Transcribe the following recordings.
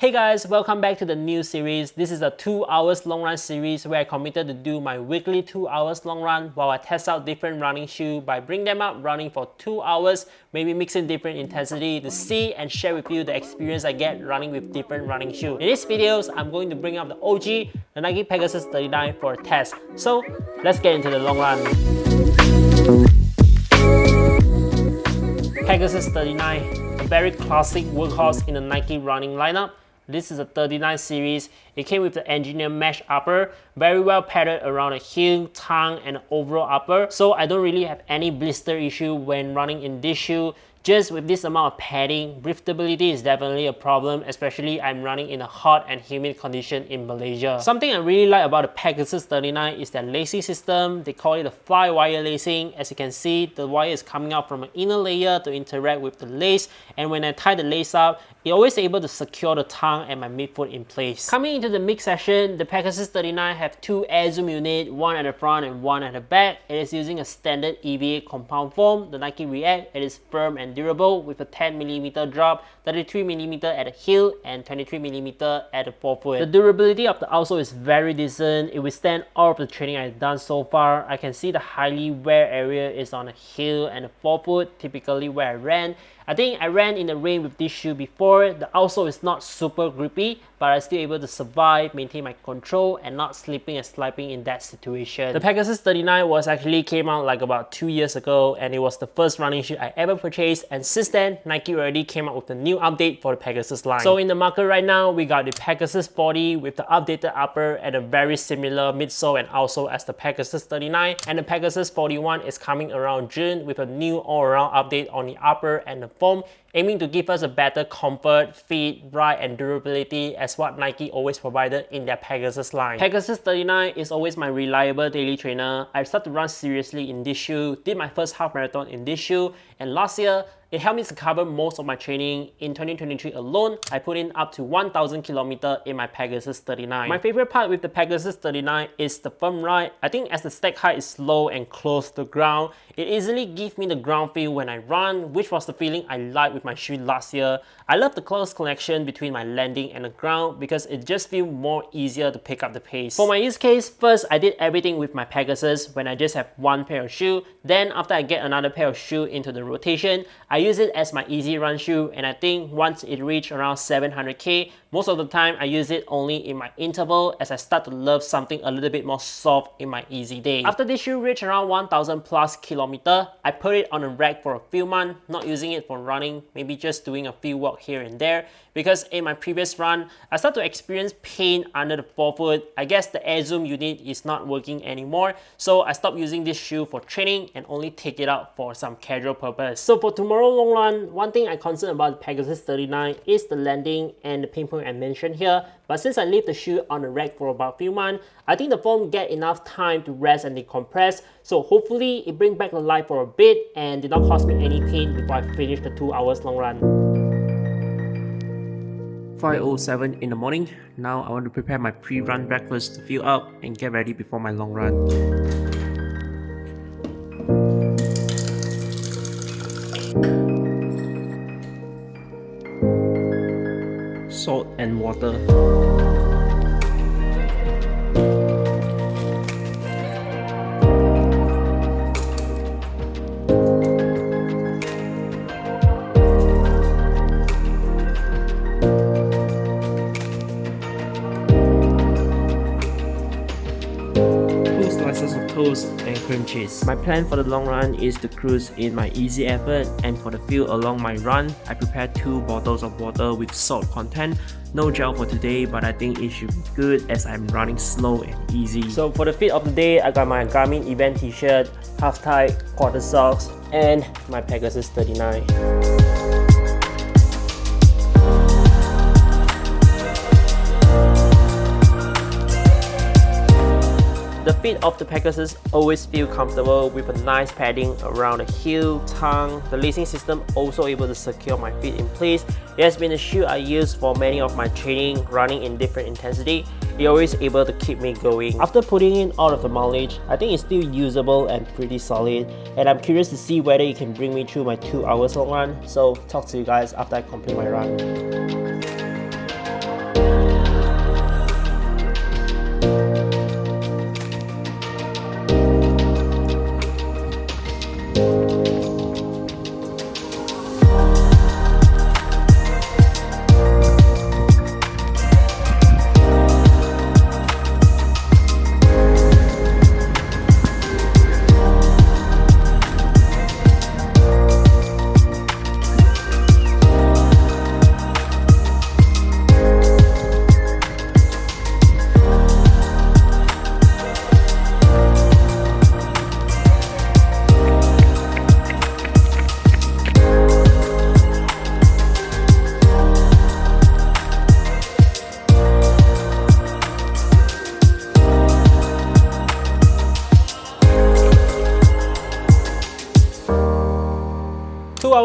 Hey guys, welcome back to the new series. This is a 2 hours long run series where I committed to do my weekly 2 hours long run while I test out different running shoes by bringing them up running for 2 hours, maybe mixing different intensity to see and share with you the experience I get running with different running shoes. In these videos, I'm going to bring up the OG, the Nike Pegasus 39 for a test. So let's get into the long run. Pegasus 39, a very classic workhorse in the Nike running lineup. This is a 39 series. It came with the engineered mesh upper, very well padded around the heel, tongue, and overall upper. So I don't really have any blister issue when running in this shoe. Just with this amount of padding, breathability is definitely a problem, especially I'm running in a hot and humid condition in Malaysia. Something I really like about the Pegasus 39 is their lacing system. They call it a fly wire lacing. As you can see, the wire is coming out from an inner layer to interact with the lace, and when I tie the lace up, it's always able to secure the tongue and my midfoot in place. Coming into the mix section, the Pegasus 39 have two air zoom units, one at the front and one at the back. It is using a standard EVA compound foam, the Nike React. It is firm and durable with a 10mm drop, 33mm at the heel, and 23mm at the forefoot. The durability of the outsole is very decent. It withstands all of the training I've done so far. I can see the highly wear area is on the heel and the forefoot, typically where I ran. I think I ran in the rain with this shoe before. The outsole is not super grippy, but I'm still able to survive, maintain my control, and not slipping and sliding in that situation. The Pegasus 39 actually came out like about 2 years ago, and it was the first running shoe I ever purchased, and since then, Nike already came out with a new update for the Pegasus line. So in the market right now, we got the Pegasus 40 with the updated upper and a very similar midsole and outsole as the Pegasus 39, and the Pegasus 41 is coming around June with a new all-around update on the upper and the foam, aiming to give us a better comfort, fit, ride, and durability as what Nike always provided in their Pegasus line. Pegasus 39 is always my reliable daily trainer. I started to run seriously in this shoe, did my first half marathon in this shoe, and last year, it helped me to cover most of my training. In 2023 alone, I put in up to 1,000 km in my Pegasus 39. My favorite part with the Pegasus 39 is the firm ride. I think as the stack height is low and close to the ground, it easily gives me the ground feel when I run, which was the feeling I liked with my shoe last year. I love the close connection between my landing and the ground because it just feels more easier to pick up the pace. For my use case, first I did everything with my Pegasus when I just have one pair of shoe. Then after I get another pair of shoe into the rotation, I use it as my easy run shoe, and I think once it reached around 700k, most of the time I use it only in my interval as I start to love something a little bit more soft in my easy day. After this shoe reached around 1,000 plus kilometer, I put it on a rack for a few months, not using it for running, maybe just doing a few walks here and there, because in my previous run, I start to experience pain under the forefoot. I guess the air zoom unit is not working anymore, so I stopped using this shoe for training and only take it out for some casual purpose. So for tomorrow long run, one thing I'm concerned about the Pegasus 39 is the landing and the pain point I mentioned here. But since I leave the shoe on the rack for about a few months, I think the foam get enough time to rest and decompress. So hopefully it brings back the life for a bit and did not cause me any pain before I finish the 2 hours long run. 5:07 in the morning. Now I want to prepare my pre-run breakfast to fill up and get ready before my long run. Salt and water. Slices of toast and cream cheese. My plan for the long run is to cruise in my easy effort, and for the fuel along my run, I prepared 2 bottles of water with salt content. No gel for today, but I think it should be good as I'm running slow and easy. So for the fit of the day, I got my Garmin event t-shirt, half tight, quarter socks, and my Pegasus 39. The fit of the Pegasus always feel comfortable with a nice padding around the heel, tongue. The lacing system also able to secure my feet in place. It has been a shoe I use for many of my training, running in different intensity. It's always able to keep me going. After putting in all of the mileage, I think it's still usable and pretty solid. And I'm curious to see whether it can bring me through my 2 hours long run. So talk to you guys after I complete my run.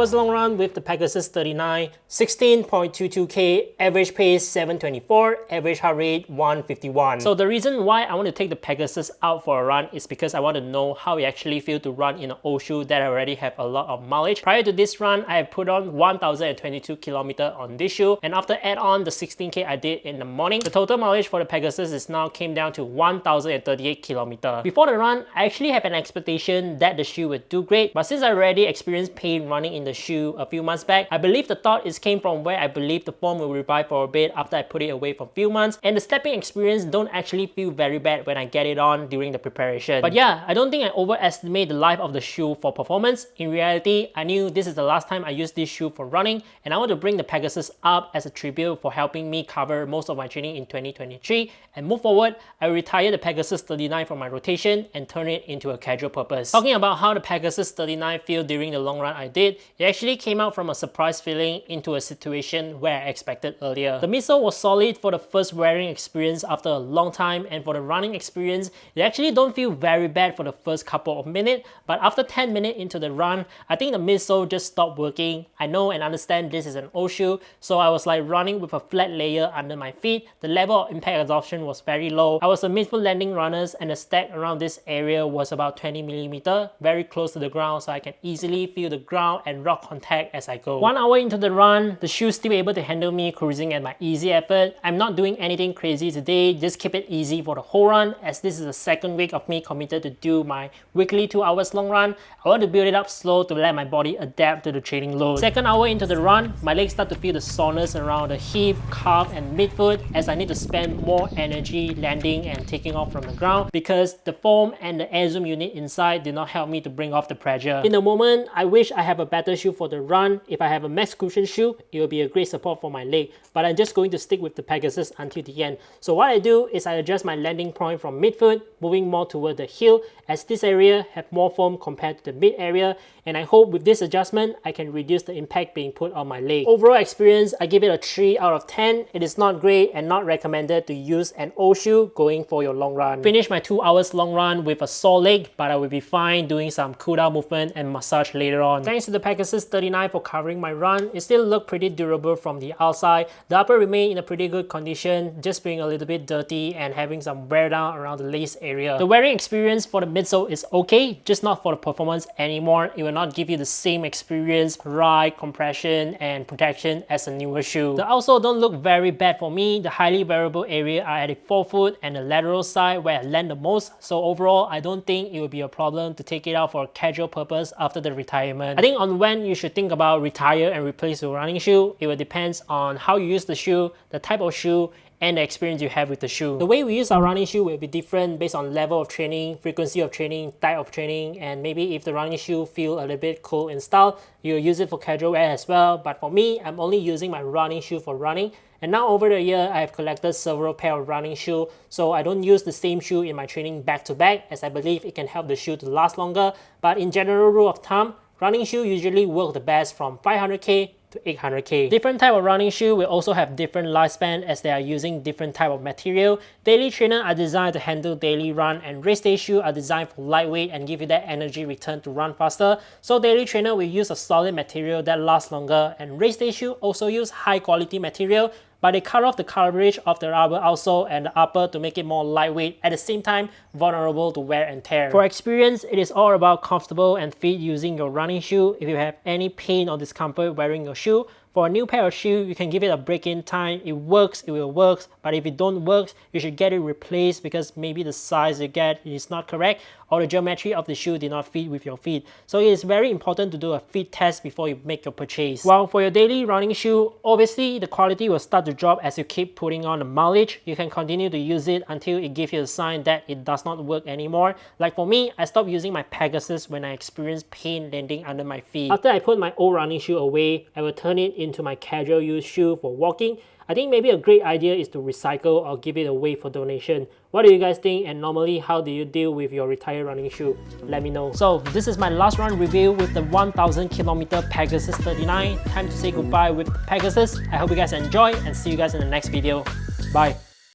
hours long run with the Pegasus 39, 16.22k, average pace 724, average heart rate 151. So the reason why I want to take the Pegasus out for a run is because I want to know how it actually feels to run in an old shoe that already have a lot of mileage. Prior to this run, I have put on 1022 km on this shoe, and after add on the 16k I did in the morning, the total mileage for the Pegasus is now came down to 1038 km. Before the run, I actually have an expectation that the shoe would do great, but since I already experienced pain running in the shoe a few months back, I believe the thought is came from where I believe the foam will revive for a bit after I put it away for a few months, and the stepping experience don't actually feel very bad when I get it on during the preparation. But yeah, I don't think I overestimate the life of the shoe for performance. In reality, I knew this is the last time I used this shoe for running, and I want to bring the Pegasus up as a tribute for helping me cover most of my training in 2023, and move forward, I will retire the Pegasus 39 from my rotation and turn it into a casual purpose. Talking about how the Pegasus 39 feel during the long run I did, it actually came out from a surprise feeling into a situation where I expected earlier. The midsole was solid for the first wearing experience after a long time, and for the running experience, it actually don't feel very bad for the first couple of minutes, but after 10 minutes into the run, I think the midsole just stopped working. I know and understand this is an old shoe, so I was like running with a flat layer under my feet. The level of impact absorption was very low. I was a mid-foot landing runners, and the stack around this area was about 20mm, very close to the ground, so I can easily feel the ground and rock contact as I go. 1 hour into the run, the shoe's still able to handle me cruising at my easy effort. I'm not doing anything crazy today, just keep it easy for the whole run, as this is the second week of me committed to do my weekly 2 hours long run. I want to build it up slow to let my body adapt to the training load. Second hour into the run, my legs start to feel the soreness around the hip, calf and midfoot, as I need to spend more energy landing and taking off from the ground because the foam and the air zoom unit inside did not help me to bring off the pressure. In the moment, I wish I have a better shoe for the run. If I have a max cushion shoe, it will be a great support for my leg, but I'm just going to stick with the Pegasus until the end. So what I do is I adjust my landing point from midfoot, moving more toward the heel, as this area have more foam compared to the mid area, and I hope with this adjustment, I can reduce the impact being put on my leg. Overall experience, I give it a 3 out of 10. It is not great and not recommended to use an old shoe going for your long run. Finish my 2 hours long run with a sore leg, but I will be fine doing some cool down movement and massage later on. Thanks to the Pegasus 39 for covering my run. It still looked pretty durable from the outside. The upper remained in a pretty good condition, just being a little bit dirty and having some wear down around the lace area. The wearing experience for the midsole is okay, just not for the performance anymore. It will not give you the same experience, ride, compression and protection as a newer shoe. The outsole don't look very bad for me. The highly variable area are at the forefoot and the lateral side where I land the most, so overall I don't think it will be a problem to take it out for a casual purpose after the retirement. I think on when you should think about retire and replace your running shoe, it will depend on how you use the shoe, the type of shoe, and the experience you have with the shoe. The way we use our running shoe will be different based on level of training, frequency of training, type of training, and maybe if the running shoe feel a little bit cool in style, you'll use it for casual wear as well. But for me, I'm only using my running shoe for running. And now over the year, I have collected several pair of running shoe, so I don't use the same shoe in my training back to back, as I believe it can help the shoe to last longer. But in general rule of thumb, running shoe usually work the best from 500k to 800k. Different type of running shoe will also have different lifespan as they are using different type of material. Daily trainer are designed to handle daily run, and race day shoe are designed for lightweight and give you that energy return to run faster. So daily trainer will use a solid material that lasts longer, and race day shoe also use high quality material, but they cut off the coverage of the rubber outsole and the upper to make it more lightweight, at the same time vulnerable to wear and tear. For experience, it is all about comfortable and fit using your running shoe. If you have any pain or discomfort wearing your shoe, for a new pair of shoes, you can give it a break-in time. It works, it will work, but if it don't work, you should get it replaced because maybe the size you get is not correct or the geometry of the shoe did not fit with your feet. So it is very important to do a fit test before you make your purchase. While for your daily running shoe, obviously the quality will start to drop as you keep putting on the mileage. You can continue to use it until it gives you a sign that it does not work anymore. Like for me, I stopped using my Pegasus when I experienced pain landing under my feet. After I put my old running shoe away, I will turn it into my casual use shoe for walking. I think maybe a great idea is to recycle or give it away for donation. What do you guys think, and normally how do you deal with your retired running shoe? Let me know. So this is my last run review with the 1000 km Pegasus 39. Time to say goodbye with Pegasus. I hope you guys enjoy and see you guys in the next video. Bye.